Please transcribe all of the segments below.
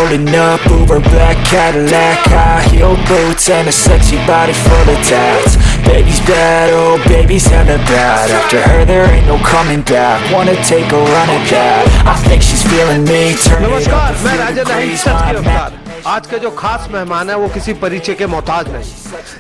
rolling up, Uber black Cadillac, high heel boots and a sexy body full of tats. Baby's bad, oh baby's hella bad. After her there ain't no coming back. Wanna take a run at that. I think she's feeling me. Turn it up नमस्कार, to मैं feel the Rajan breeze. सच की My रफ्तार। आज के जो खास मेहमान है वो किसी परिचय के मोहताज नहीं,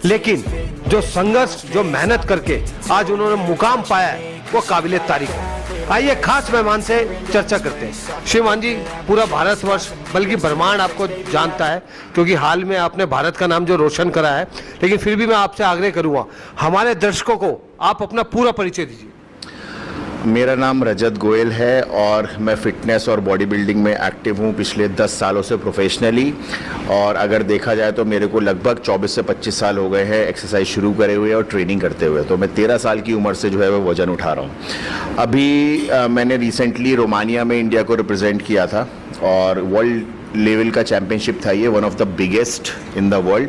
लेकिन जो संघर्ष, जो मेहनत करके आज उन्होंने मुकाम पाया है वो काबिले तारीफ है। आइए खास मेहमान से चर्चा करते हैं। श्रीमान जी, पूरा भारतवर्ष बल्कि ब्रह्मांड आपको जानता है, क्योंकि हाल में आपने भारत का नाम जो रोशन करा है, लेकिन फिर भी मैं आपसे आग्रह करूंगा, हमारे दर्शकों को आप अपना पूरा परिचय दीजिए। मेरा नाम रजत गोयल है और मैं फ़िटनेस और बॉडी बिल्डिंग में एक्टिव हूँ पिछले 10 सालों से प्रोफेशनली। और अगर देखा जाए तो मेरे को लगभग 24 से 25 साल हो गए हैं एक्सरसाइज शुरू करे हुए और ट्रेनिंग करते हुए। तो मैं 13 साल की उम्र से जो है वो वज़न उठा रहा हूँ। अभी मैंने रिसेंटली रोमानिया में इंडिया को रिप्रेजेंट किया था और वर्ल्ड लेवल का चैम्पियनशिप था ये, one of the biggest in the world.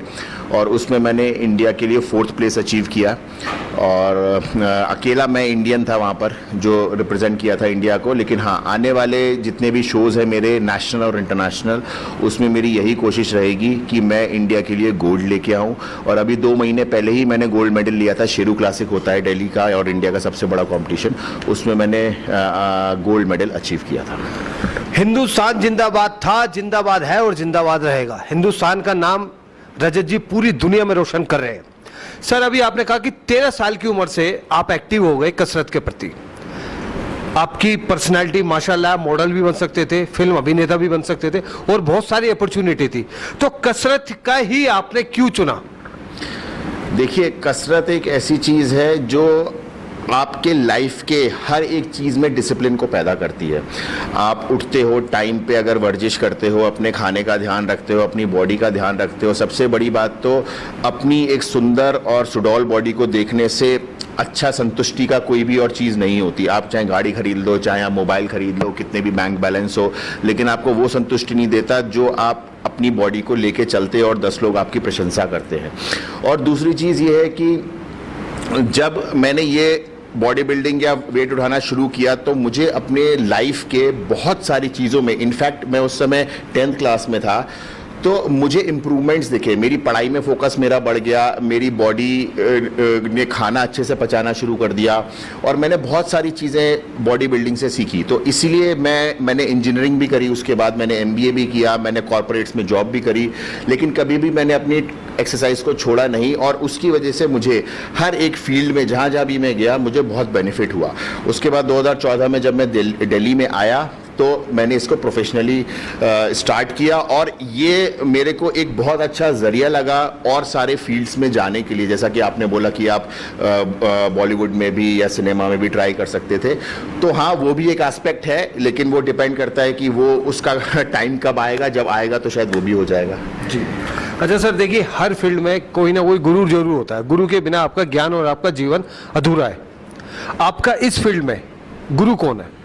और उसमें मैंने इंडिया के लिए 4th प्लेस अचीव किया और अकेला मैं इंडियन था वहाँ पर जो रिप्रेजेंट किया था इंडिया को। लेकिन हाँ, आने वाले जितने भी शोज़ हैं मेरे नेशनल और इंटरनेशनल, उसमें मेरी यही कोशिश रहेगी कि मैं इंडिया के लिए गोल्ड लेके आऊँ। और अभी 2 महीने पहले ही मैंने गोल्ड मेडल लिया था। शेरू क्लासिक होता है दिल्ली का और इंडिया का सबसे बड़ा कॉम्पिटिशन, उसमें मैंने गोल्ड मेडल अचीव किया था। हिंदुस्तान जिंदाबाद था, जिंदाबाद है और जिंदाबाद रहेगा। हिंदुस्तान का नाम रजत जी पूरी दुनिया में रोशन कर रहे हैं। सर, अभी आपने कहा कि 13 साल की उम्र से आप एक्टिव हो गए कसरत के प्रति। आपकी पर्सनालिटी माशाल्लाह, मॉडल भी बन सकते थे, फिल्म अभिनेता भी बन सकते थे और बहुत सारी अपॉर्चुनिटी थी। तो कसरत का ही आपने क्यों चुना? देखिए, कसरत एक ऐसी चीज़ है जो आपके लाइफ के हर एक चीज़ में डिसिप्लिन को पैदा करती है। आप उठते हो टाइम पे, अगर वर्जिश करते हो, अपने खाने का ध्यान रखते हो, अपनी बॉडी का ध्यान रखते हो, सबसे बड़ी बात तो अपनी एक सुंदर और सुडौल बॉडी को देखने से अच्छा संतुष्टि का कोई भी और चीज़ नहीं होती। आप चाहे गाड़ी खरीद लो, चाहे आप मोबाइल खरीद लो, कितने भी बैंक बैलेंस हो, लेकिन आपको वो संतुष्टि नहीं देता जो आप अपनी बॉडी को लेके चलते और 10 लोग आपकी प्रशंसा करते हैं। और दूसरी चीज़ ये है कि जब मैंने ये बॉडी बिल्डिंग या वेट उठाना शुरू किया तो मुझे अपने लाइफ के बहुत सारी चीज़ों में, इनफैक्ट मैं उस समय 10th क्लास में था, तो मुझे इम्प्रूवमेंट्स दिखे। मेरी पढ़ाई में फोकस मेरा बढ़ गया, मेरी बॉडी ने खाना अच्छे से पचाना शुरू कर दिया और मैंने बहुत सारी चीज़ें बॉडी बिल्डिंग से सीखी। तो इसीलिए मैंने इंजीनियरिंग भी करी, उसके बाद मैंने MBA भी किया, मैंने कॉर्पोरेट्स में जॉब भी करी, लेकिन कभी भी मैंने अपनी एक्सरसाइज को छोड़ा नहीं। और उसकी वजह से मुझे हर एक फील्ड में जहाँ जहाँ भी मैं गया मुझे बहुत बेनिफिट हुआ। उसके बाद 2014 में जब मैं दिल्ली में आया तो मैंने इसको प्रोफेशनली स्टार्ट किया और ये मेरे को एक बहुत अच्छा ज़रिया लगा और सारे फील्ड्स में जाने के लिए। जैसा कि आपने बोला कि आप बॉलीवुड में भी या सिनेमा में भी ट्राई कर सकते थे, तो हाँ, वो भी एक एस्पेक्ट है, लेकिन वो डिपेंड करता है कि वो उसका टाइम कब आएगा। जब आएगा तो शायद वो भी हो जाएगा। जी अच्छा सर, देखिए हर फील्ड में कोई ना कोई गुरु जरूर होता है। गुरु के बिना आपका ज्ञान और आपका जीवन अधूरा है। आपका इस फील्ड में गुरु कौन है?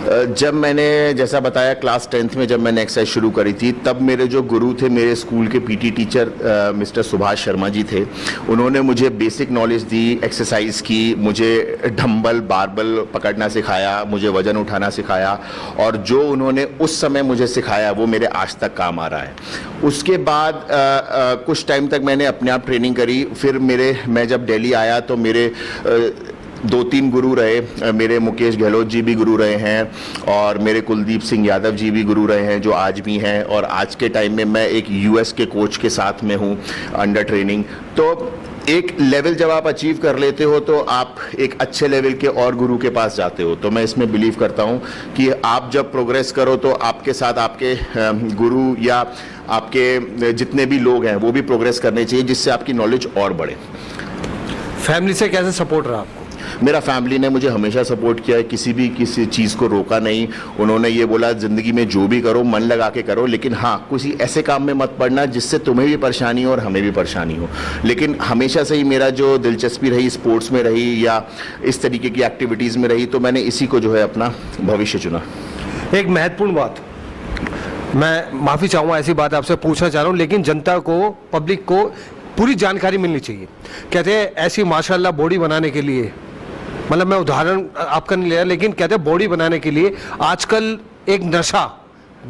जब मैंने जैसा बताया क्लास 10th में जब मैंने एक्सरसाइज शुरू करी थी, तब मेरे जो गुरु थे, मेरे स्कूल के PT teacher mister Subhash Sharma ji थे। उन्होंने मुझे बेसिक नॉलेज दी एक्सरसाइज की, मुझे डंबल बारबल पकड़ना सिखाया, मुझे वज़न उठाना सिखाया और जो उन्होंने उस समय मुझे सिखाया वो मेरे आज तक काम आ रहा है। उसके बाद कुछ टाइम तक मैंने अपने आप ट्रेनिंग करी। फिर मैं जब दिल्ली आया तो मेरे 2-3 गुरु रहे। मेरे मुकेश गहलोत जी भी गुरु रहे हैं और मेरे कुलदीप सिंह यादव जी भी गुरु रहे हैं जो आज भी हैं। और आज के टाइम में मैं एक US के कोच के साथ में हूँ अंडर ट्रेनिंग। तो एक लेवल जब आप अचीव कर लेते हो तो आप एक अच्छे लेवल के और गुरु के पास जाते हो। तो मैं इसमें बिलीव करता हूँ कि आप जब प्रोग्रेस करो तो आपके साथ आपके गुरु या आपके जितने भी लोग हैं वो भी प्रोग्रेस करने चाहिए, जिससे आपकी नॉलेज और बढ़े। फैमिली से कैसे सपोर्ट रहा आपको? मेरा फैमिली ने मुझे हमेशा सपोर्ट किया है, किसी चीज़ को रोका नहीं। उन्होंने ये बोला ज़िंदगी में जो भी करो मन लगा के करो, लेकिन हाँ, किसी ऐसे काम में मत पड़ना जिससे तुम्हें भी परेशानी हो और हमें भी परेशानी हो। लेकिन हमेशा से ही मेरा जो दिलचस्पी रही स्पोर्ट्स में रही या इस तरीके की एक्टिविटीज़ में रही, तो मैंने इसी को जो है अपना भविष्य चुना। एक महत्वपूर्ण बात, मैं माफ़ी चाहूँगा ऐसी बात आपसे पूछना चाह रहा हूँ, लेकिन जनता को, पब्लिक को पूरी जानकारी मिलनी चाहिए। कहते हैं ऐसी माशाल्लाह बॉडी बनाने के लिए, मतलब मैं उदाहरण आपका नहीं ले रहा, लेकिन कहते हैं बॉडी बनाने के लिए आजकल एक नशा,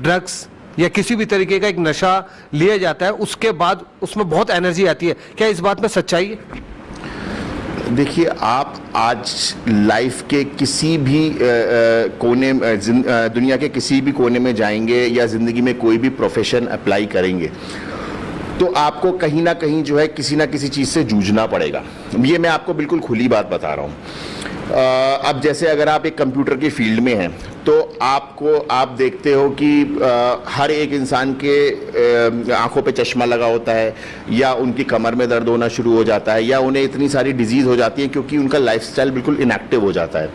ड्रग्स, या किसी भी तरीके का एक नशा लिया जाता है, उसके बाद उसमें बहुत एनर्जी आती है, क्या इस बात में सच्चाई है? देखिए, आप आज लाइफ के किसी भी कोने दुनिया के किसी भी कोने में जाएंगे या ज़िंदगी में कोई भी प्रोफेशन अप्लाई करेंगे तो आपको कहीं ना कहीं जो है किसी ना किसी चीज़ से जूझना पड़ेगा। ये मैं आपको बिल्कुल खुली बात बता रहा हूँ। अब जैसे अगर आप एक कंप्यूटर की फील्ड में हैं तो आप देखते हो कि हर एक इंसान के आंखों पे चश्मा लगा होता है, या उनकी कमर में दर्द होना शुरू हो जाता है, या उन्हें इतनी सारी डिजीज़ हो जाती है क्योंकि उनका लाइफस्टाइल बिल्कुल इनएक्टिव हो जाता है।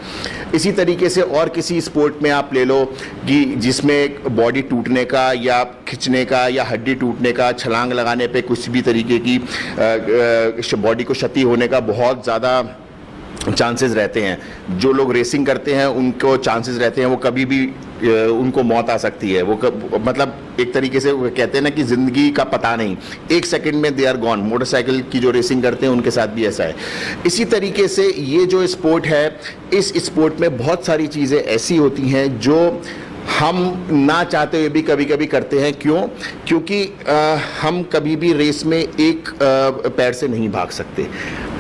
इसी तरीके से और किसी स्पोर्ट में आप ले लो कि जिसमें बॉडी टूटने का या खिंचने का या हड्डी टूटने का, छलांग लगाने पे कुछ भी तरीके की बॉडी को क्षति होने का बहुत ज़्यादा चांसेस रहते हैं। जो लोग रेसिंग करते हैं उनको चांसेस रहते हैं वो कभी भी उनको मौत आ सकती है। वो मतलब एक तरीके से कहते हैं ना कि ज़िंदगी का पता नहीं, एक सेकंड में दे आर गॉन। मोटरसाइकिल की जो रेसिंग करते हैं उनके साथ भी ऐसा है। इसी तरीके से ये जो स्पोर्ट है, इस स्पोर्ट में बहुत सारी चीज़ें ऐसी होती हैं जो हम ना चाहते हुए भी कभी कभी करते हैं। क्योंकि हम कभी भी रेस में एक पैर से नहीं भाग सकते।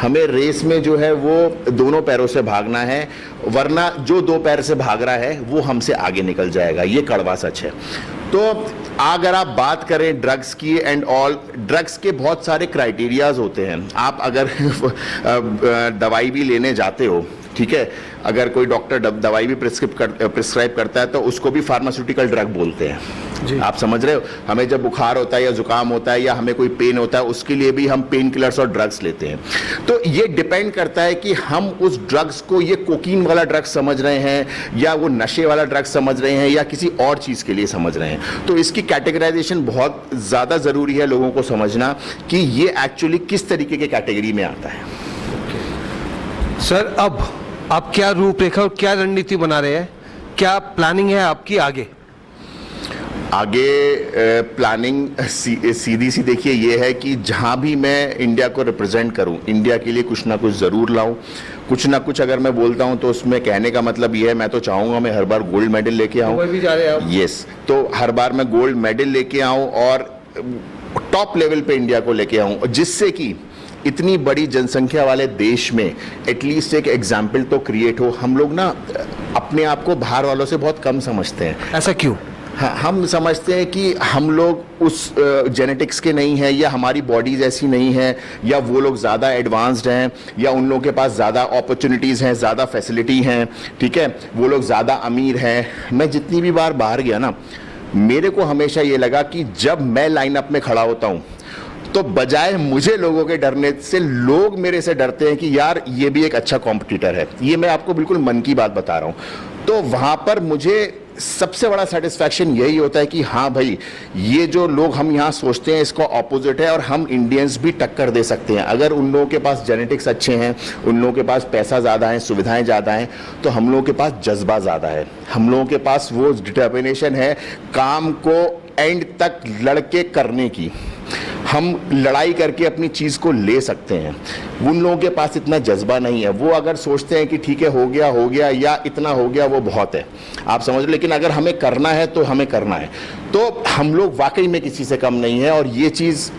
हमें रेस में जो है वो दोनों पैरों से भागना है, वरना जो दो पैर से भाग रहा है वो हमसे आगे निकल जाएगा। ये कड़वा सच है। तो अगर आप बात करें ड्रग्स की एंड ऑल, ड्रग्स के बहुत सारे क्राइटेरियाज होते हैं। आप अगर दवाई भी लेने जाते हो, ठीक है, अगर कोई डॉक्टर दवाई भी प्रिस्क्राइब करता है तो उसको भी फार्मास्यूटिकल ड्रग बोलते हैं। आप समझ रहे हो? हमें जब बुखार होता है या जुकाम होता है या हमें कोई पेन होता है, उसके लिए भी हम पेन किलर्स और ड्रग्स लेते हैं। तो ये डिपेंड करता है कि हम उस ड्रग्स को ये कोकीन वाला ड्रग्स समझ रहे हैं या वो नशे वाला ड्रग्स समझ रहे हैं या किसी और चीज़ के लिए समझ रहे हैं। तो इसकी कैटेगराइजेशन बहुत ज़्यादा ज़रूरी है लोगों को समझना कि ये एक्चुअली किस तरीके के कैटेगरी में आता है। सर, अब आप क्या रूपरेखा और क्या रणनीति बना रहे हैं? क्या प्लानिंग है आपकी आगे? प्लानिंग सीधी सी देखिए ये है कि जहाँ भी मैं इंडिया को रिप्रेजेंट करूँ, इंडिया के लिए कुछ ना कुछ ज़रूर लाऊं। कुछ ना कुछ अगर मैं बोलता हूँ तो उसमें कहने का मतलब ये है, मैं तो चाहूँगा मैं हर बार गोल्ड मेडल लेके आऊँ। भी जा रहे हैं आप? यस, तो हर बार मैं गोल्ड मेडल लेके आऊँ और टॉप लेवल पे इंडिया को लेके आऊँ, जिससे कि इतनी बड़ी जनसंख्या वाले देश में एटलीस्ट एक एग्जाम्पल तो क्रिएट हो। हम लोग ना अपने आप को बाहर वालों से बहुत कम समझते हैं। ऐसा क्यों? हाँ, हम समझते हैं कि हम लोग उस जेनेटिक्स के नहीं हैं, या हमारी बॉडीज़ ऐसी नहीं है, या वो लोग ज़्यादा एडवांस्ड हैं, या उन लोगों के पास ज़्यादा अपॉर्चुनिटीज़ हैं, ज़्यादा फैसिलिटी हैं, ठीक है, वो लोग ज़्यादा अमीर हैं। मैं जितनी भी बार बाहर गया ना, मेरे को हमेशा ये लगा कि जब मैं लाइनअप में खड़ा होता हूँ तो बजाय मुझे लोगों के डरने से लोग मेरे से डरते हैं कि यार ये भी एक अच्छा कॉम्पिटिटर है। ये मैं आपको बिल्कुल मन की बात बता रहा हूँ। तो वहाँ पर मुझे सबसे बड़ा सेटिस्फैक्शन यही होता है कि हाँ भाई, ये जो लोग हम यहाँ सोचते हैं इसको ऑपोजिट है और हम इंडियंस भी टक्कर दे सकते हैं। अगर उन लोगों के पास जेनेटिक्स अच्छे हैं, उन लोगों के पास पैसा ज़्यादा है, सुविधाएं ज़्यादा हैं, तो हम लोगों के पास जज्बा ज़्यादा है, हम लोगों के पास वो डिटर्मिनेशन है काम को एंड तक लड़के करने की। हम लड़ाई करके अपनी चीज़ को ले सकते हैं। उन लोगों के पास इतना जज्बा नहीं है। वो अगर सोचते हैं कि ठीक है हो गया या इतना हो गया वो बहुत है, आप समझ लो। लेकिन अगर हमें करना है तो हमें करना है। तो हम लोग वाकई में किसी से कम नहीं है। और ये चीज़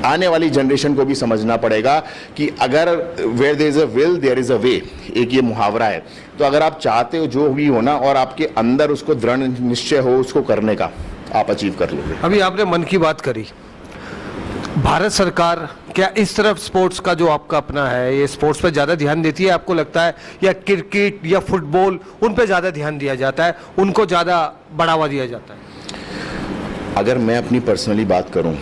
आने वाली जनरेशन को भी समझना पड़ेगा कि अगर where there is a will there is a way, एक ये मुहावरा है। तो अगर आप चाहते हो जो भी हो ना, और आपके अंदर उसको दृढ़ निश्चय हो उसको करने का, आप अचीव कर लोगे। अभी आपने मन की बात करी, भारत सरकार क्या इस तरफ स्पोर्ट्स का जो आपका अपना है, ये स्पोर्ट्स पे ज़्यादा ध्यान देती है आपको लगता है, या क्रिकेट या फुटबॉल उन पे ज़्यादा ध्यान दिया जाता है, उनको ज़्यादा बढ़ावा दिया जाता है? अगर मैं अपनी पर्सनली बात करूं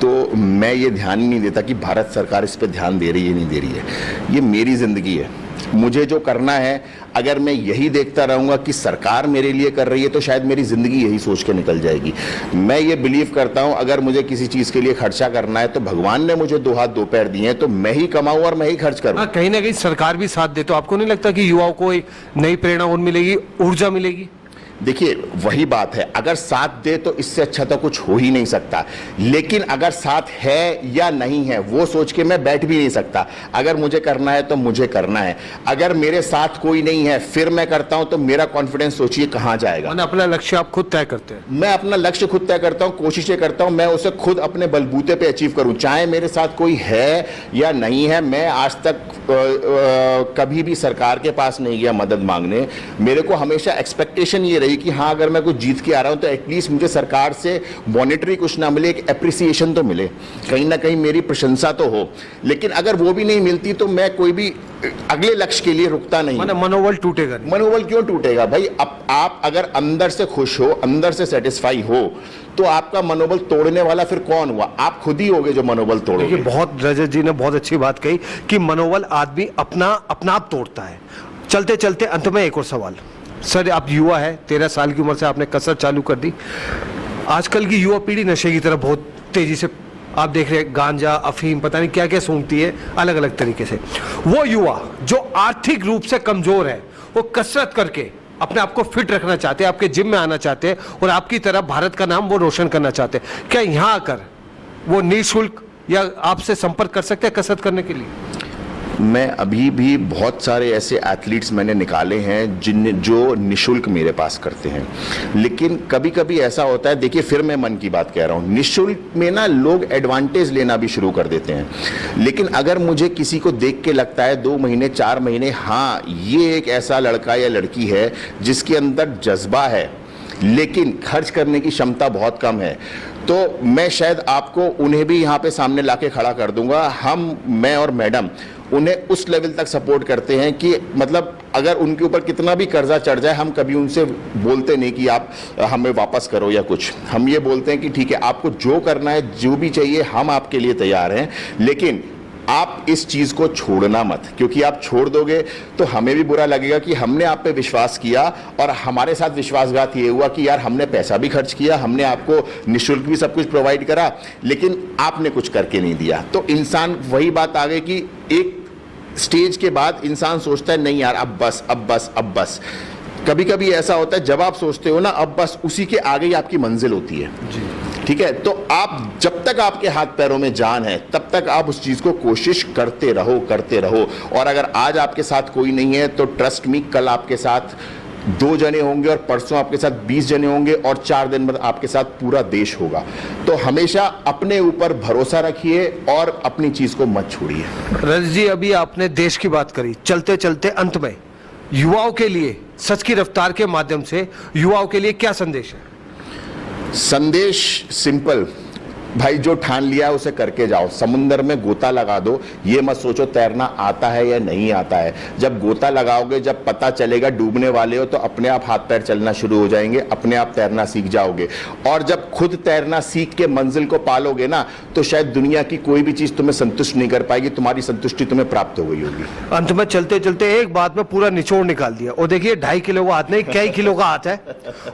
तो मैं ये ध्यान ही नहीं देता कि भारत सरकार इस पे ध्यान दे रही है नहीं दे रही है। ये मेरी ज़िंदगी है, मुझे जो करना है। अगर मैं यही देखता रहूँगा कि सरकार मेरे लिए कर रही है तो शायद मेरी ज़िंदगी यही सोच के निकल जाएगी। मैं ये बिलीव करता हूँ अगर मुझे किसी चीज़ के लिए खर्चा करना है तो भगवान ने मुझे दो हाथ दो पैर दिए हैं, तो मैं ही कमाऊँ और मैं ही खर्च करूँ। कहीं ना कहीं सरकार भी साथ दे तो आपको नहीं लगता कि युवाओं को एक नई प्रेरणा मिलेगी, ऊर्जा मिलेगी? देखिए वही बात है, अगर साथ दे तो इससे अच्छा तो कुछ हो ही नहीं सकता, लेकिन अगर साथ है या नहीं है वो सोच के मैं बैठ भी नहीं सकता। अगर मुझे करना है तो मुझे करना है, अगर मेरे साथ कोई नहीं है फिर मैं करता हूं तो मेरा कॉन्फिडेंस सोचिए कहां जाएगा। मैंने अपना लक्ष्य आप खुद तय करते हैं? मैं अपना लक्ष्य खुद तय करता हूं, कोशिशें करता हूं, मैं उसे खुद अपने बलबूते पे अचीव करूं, चाहे मेरे साथ कोई है या नहीं है। मैं आज तक कभी भी सरकार के पास नहीं गया मदद मांगने। मेरे को हमेशा एक्सपेक्टेशन ये रही कि हाँ अगर मैं कुछ जीत के आ रहा हूं तो एटलीस्ट मुझे सरकार से मॉनेटरी कुछ ना मिले, एक एप्रिसिएशन तो मिले, कहीं ना कहीं मेरी प्रशंसा तो हो। लेकिन अगर वो भी नहीं मिलती तो मैं कोई भी अगले लक्ष्य के लिए रुकता नहीं। मनोबल टूटेगा नहीं। मनोबल क्यों टूटेगा भाई? आप अगर अंदर से खुश हो, अंदर से सेटिस्फाई हो, तो आपका मनोबल तोड़ने वाला फिर कौन हुआ? आप खुद ही होगे जो मनोबल तोड़ोगे। देखिए बहुत रजत जी ने बहुत अच्छी बात कही कि मनोबल आदमी अपना आप तोड़ता है। चलते चलते अंत में एक और सवाल सर, आप युवा है, 13 साल की उम्र से आपने कसरत चालू कर दी। आजकल की युवा पीढ़ी नशे की तरफ बहुत तेजी से आप देख रहे हैं, गांजा अफीम पता नहीं क्या क्या सूंघती है अलग अलग तरीके से। वो युवा जो आर्थिक रूप से कमजोर है वो कसरत करके अपने आप को फिट रखना चाहते हैं, आपके जिम में आना चाहते हैं और आपकी तरह भारत का नाम वो रोशन करना चाहते हैं, क्या यहाँ आकर वो निःशुल्क या आपसे संपर्क कर सकते हैं कसरत करने के लिए? मैं अभी भी बहुत सारे ऐसे एथलीट्स मैंने निकाले हैं जो निशुल्क मेरे पास करते हैं, लेकिन कभी कभी ऐसा होता है, देखिए फिर मैं मन की बात कह रहा हूँ, निशुल्क में ना लोग एडवांटेज लेना भी शुरू कर देते हैं। लेकिन अगर मुझे किसी को देख के लगता है 2 महीने 4 महीने हाँ ये एक ऐसा लड़का या लड़की है जिसके अंदर जज्बा है लेकिन खर्च करने की क्षमता बहुत कम है, तो मैं शायद आपको उन्हें भी यहाँ पे सामने लाके खड़ा कर दूंगा। मैं और मैडम उन्हें उस लेवल तक सपोर्ट करते हैं कि मतलब अगर उनके ऊपर कितना भी कर्जा चढ़ जाए, हम कभी उनसे बोलते नहीं कि आप हमें वापस करो या कुछ। हम ये बोलते हैं कि ठीक है आपको जो करना है, जो भी चाहिए हम आपके लिए तैयार हैं, लेकिन आप इस चीज को छोड़ना मत, क्योंकि आप छोड़ दोगे तो हमें भी बुरा लगेगा कि हमने आप पे विश्वास किया और हमारे साथ विश्वासघात ये हुआ कि यार हमने पैसा भी खर्च किया, हमने आपको निःशुल्क भी सब कुछ प्रोवाइड करा, लेकिन आपने कुछ करके नहीं दिया। तो इंसान वही बात आ गई कि एक स्टेज के बाद इंसान सोचता है नहीं यार अब बस अब बस अब बस। कभी कभी ऐसा होता है जब आप सोचते हो ना अब बस, उसी के आगे ही आपकी मंजिल होती है जी। ठीक है, तो आप जब तक आपके हाथ पैरों में जान है तब तक आप उस चीज को कोशिश करते रहो। और अगर आज आपके साथ कोई नहीं है तो ट्रस्ट मी, कल आपके साथ 2 जने होंगे और परसों आपके साथ 20 जने होंगे और 4 दिन बाद आपके साथ पूरा देश होगा। तो हमेशा अपने ऊपर भरोसा रखिए और अपनी चीज को मत छोड़िए। रजत जी अभी आपने देश की बात करी, चलते चलते अंत में युवाओं के लिए सच की रफ्तार के माध्यम से युवाओं के लिए क्या संदेश है? संदेश सिंपल भाई, जो ठान लिया उसे करके जाओ। समुंदर में गोता लगा दो, ये मत सोचो तैरना आता है या नहीं आता है। जब गोता लगाओगे, जब पता चलेगा डूबने वाले हो, तो अपने आप हाथ पैर चलना शुरू हो जाएंगे, अपने आप तैरना सीख जाओगे। और जब खुद तैरना सीख के मंजिल को पालोगे ना, तो शायद दुनिया की कोई भी चीज तुम्हें संतुष्ट नहीं कर पाएगी, तुम्हारी संतुष्टि तुम्हें प्राप्त हो गई होगी। अंत में चलते चलते एक बात में पूरा निचोड़ निकाल दिया, और देखिए 2.5 किलो का हाथ नहीं, कई किलो का हाथ है।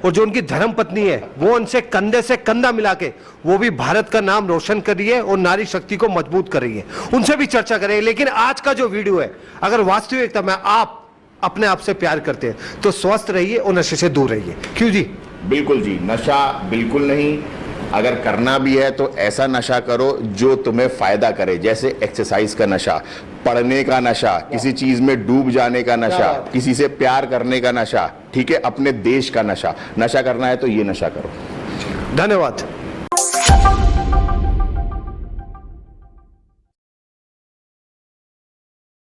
और जो उनकी धर्म पत्नी है वो उनसे कंधे से कंधा मिला के वो भी भारत का नाम रोशन कर रही है और नारी शक्ति को मजबूत कर रही है, उनसे भी चर्चा करें। लेकिन आज का जो वीडियो है, अगर वास्तविकता में आप अपने आप से प्यार करते हैं तो स्वस्थ रहिए और नशे से दूर रहिए। क्यों जी? बिल्कुल जी, नशा बिल्कुल नहीं। अगर करना भी है तो ऐसा नशा करो जो तुम्हें फायदा करे, जैसे एक्सरसाइज का नशा, पढ़ने का नशा, किसी चीज में डूब जाने का नशा, किसी से प्यार करने का नशा, ठीक है, अपने देश का नशा। नशा करना है तो ये नशा करो। धन्यवाद।